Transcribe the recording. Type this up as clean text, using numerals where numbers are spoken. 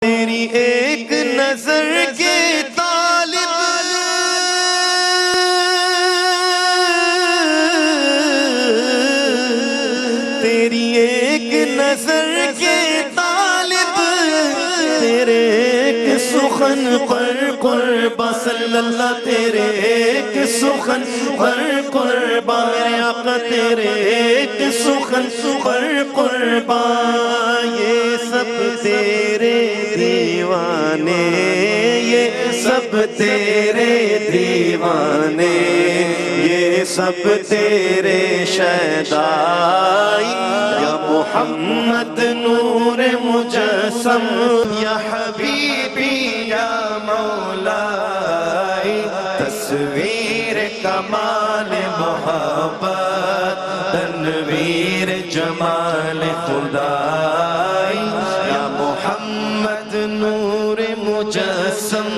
تیری ایک نظر کے طالب تیری ایک نظر کے طالب تیرے ایک سخن پر قربان صلی اللہ تیرے ایک سخن پر قربان میرے آقا تیرے ایک سخن پر قربان یہ سب تیرے دیوانے یہ سب تیرے دیوانے یہ سب تیرے شیدائی یا محمد نور مجسم یا حبیبی یا مولائی تصویر کمال محبت تنویر جمال خدائی یا محمد نور مجسم